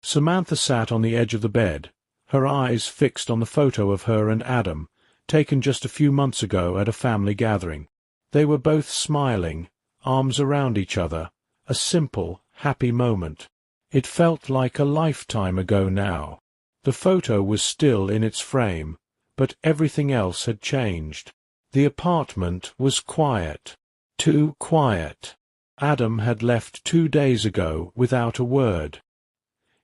Samantha sat on the edge of the bed, her eyes fixed on the photo of her and Adam, taken just a few months ago at a family gathering. They were both smiling, arms around each other, a simple, happy moment. It felt like a lifetime ago now. The photo was still in its frame, but everything else had changed. The apartment was quiet. Too quiet. Adam had left 2 days ago without a word.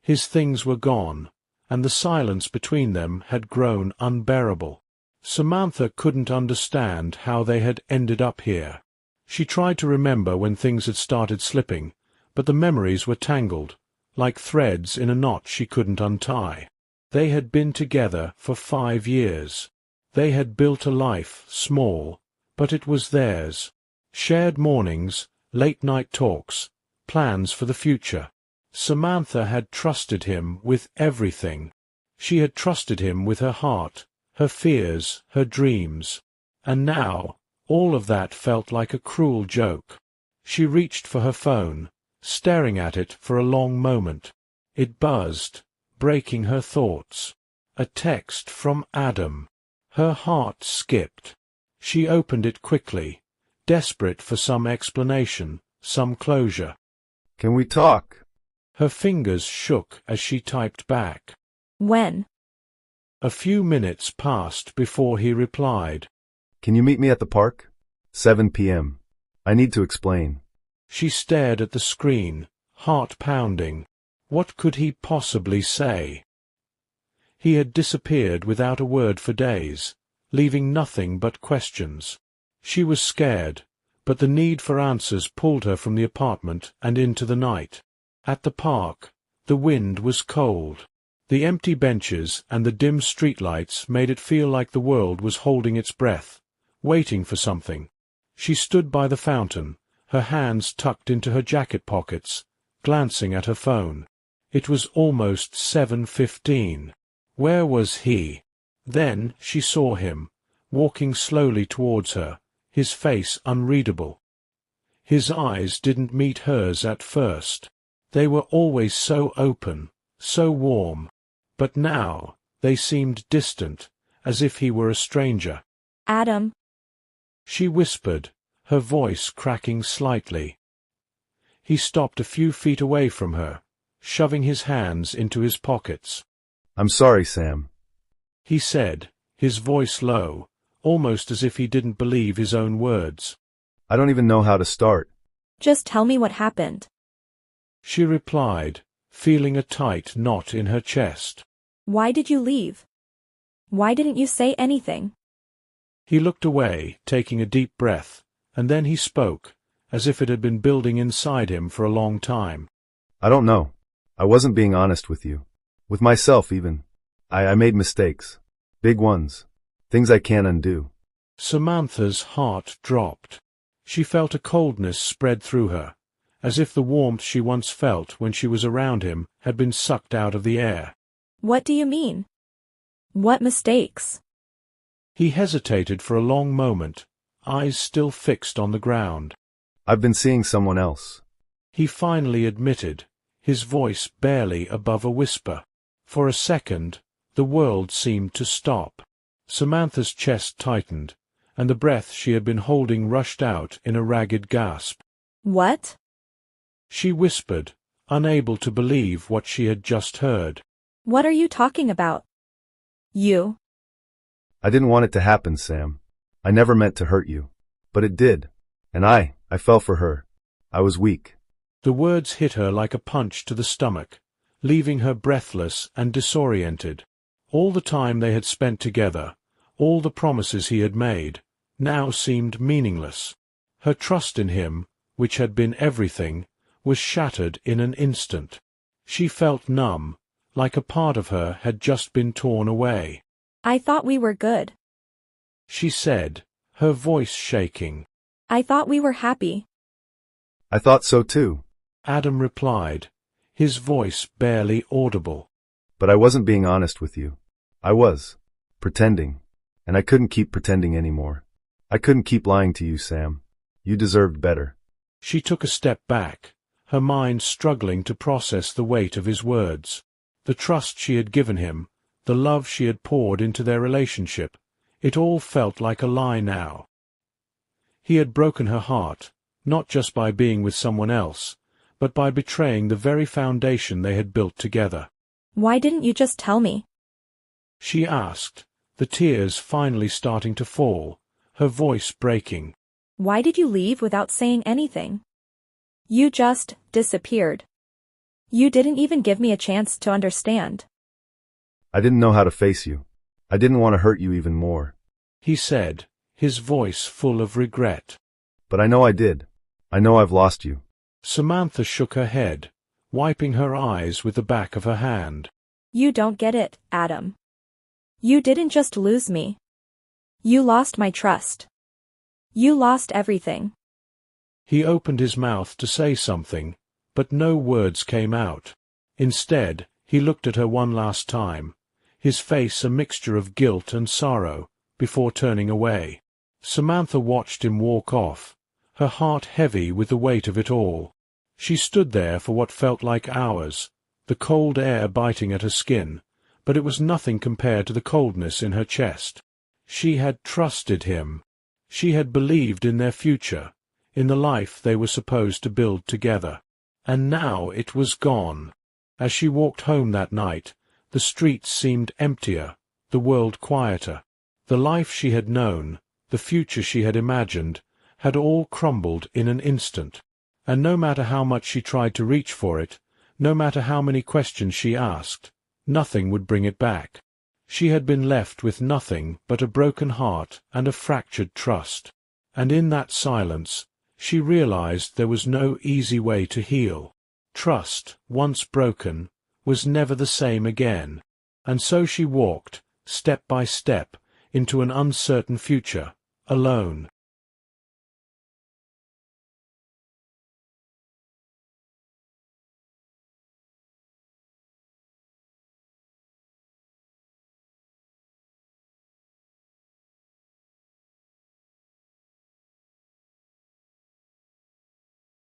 His things were gone, and the silence between them had grown unbearable. Samantha couldn't understand how they had ended up here. She tried to remember when things had started slipping, but the memories were tangled, like threads in a knot she couldn't untie. They had been together for 5 years. They had built a life, small, but it was theirs. Shared mornings, late-night talks, plans for the future. Samantha had trusted him with everything. She had trusted him with her heart, her fears, her dreams. And now, all of that felt like a cruel joke. She reached for her phone, staring at it for a long moment. It buzzed, breaking her thoughts. A text from Adam. Her heart skipped. She opened it quickly, desperate for some explanation, some closure. Can we talk? Her fingers shook as she typed back. When? A few minutes passed before he replied. Can you meet me at the park? 7 p.m. I need to explain. She stared at the screen, heart pounding. What could he possibly say? He had disappeared without a word for days, leaving nothing but questions. She was scared, but the need for answers pulled her from the apartment and into the night. At the park, the wind was cold. The empty benches and the dim streetlights made it feel like the world was holding its breath, waiting for something. She stood by the fountain, her hands tucked into her jacket pockets, glancing at her phone. It was almost 7:15. Where was he? Then she saw him, walking slowly towards her, his face unreadable. His eyes didn't meet hers at first. They were always so open, so warm, but now they seemed distant, as if he were a stranger. Adam. She whispered, her voice cracking slightly. He stopped a few feet away from her, shoving his hands into his pockets. I'm sorry, Sam. He said, his voice low, almost as if he didn't believe his own words. I don't even know how to start. Just tell me what happened. She replied, feeling a tight knot in her chest. Why did you leave? Why didn't you say anything? He looked away, taking a deep breath, and then he spoke, as if it had been building inside him for a long time. I don't know. I wasn't being honest with you. With myself, even. I made mistakes. Big ones. Things I can't undo. Samantha's heart dropped. She felt a coldness spread through her, as if the warmth she once felt when she was around him had been sucked out of the air. What do you mean? What mistakes? He hesitated for a long moment, eyes still fixed on the ground. I've been seeing someone else. He finally admitted, his voice barely above a whisper. For a second, the world seemed to stop. Samantha's chest tightened, and the breath she had been holding rushed out in a ragged gasp. What? She whispered, unable to believe what she had just heard. What are you talking about? You. I didn't want it to happen, Sam. I never meant to hurt you. But it did. And I fell for her. I was weak. The words hit her like a punch to the stomach, leaving her breathless and disoriented. All the time they had spent together, all the promises he had made, now seemed meaningless. Her trust in him, which had been everything, was shattered in an instant. She felt numb, like a part of her had just been torn away. I thought we were good. She said, her voice shaking. I thought we were happy. I thought so too. Adam replied, his voice barely audible. But I wasn't being honest with you. I was. Pretending. And I couldn't keep pretending anymore. I couldn't keep lying to you, Sam. You deserved better. She took a step back, her mind struggling to process the weight of his words. The trust she had given him, the love she had poured into their relationship, it all felt like a lie now. He had broken her heart, not just by being with someone else, but by betraying the very foundation they had built together. Why didn't you just tell me? She asked, the tears finally starting to fall, her voice breaking. Why did you leave without saying anything? You just disappeared. You didn't even give me a chance to understand. I didn't know how to face you. I didn't want to hurt you even more. He said, his voice full of regret. But I know I did. I know I've lost you. Samantha shook her head, wiping her eyes with the back of her hand. You don't get it, Adam. You didn't just lose me. You lost my trust. You lost everything. He opened his mouth to say something, but no words came out. Instead, he looked at her one last time, his face a mixture of guilt and sorrow, before turning away. Samantha watched him walk off, her heart heavy with the weight of it all. She stood there for what felt like hours, the cold air biting at her skin, but it was nothing compared to the coldness in her chest. She had trusted him. She had believed in their future, in the life they were supposed to build together. And now it was gone. As she walked home that night, the streets seemed emptier, the world quieter. The life she had known, the future she had imagined, had all crumbled in an instant. And no matter how much she tried to reach for it, no matter how many questions she asked, nothing would bring it back. She had been left with nothing but a broken heart and a fractured trust. And in that silence, she realized there was no easy way to heal. Trust, once broken, was never the same again. And so she walked, step by step, into an uncertain future, alone,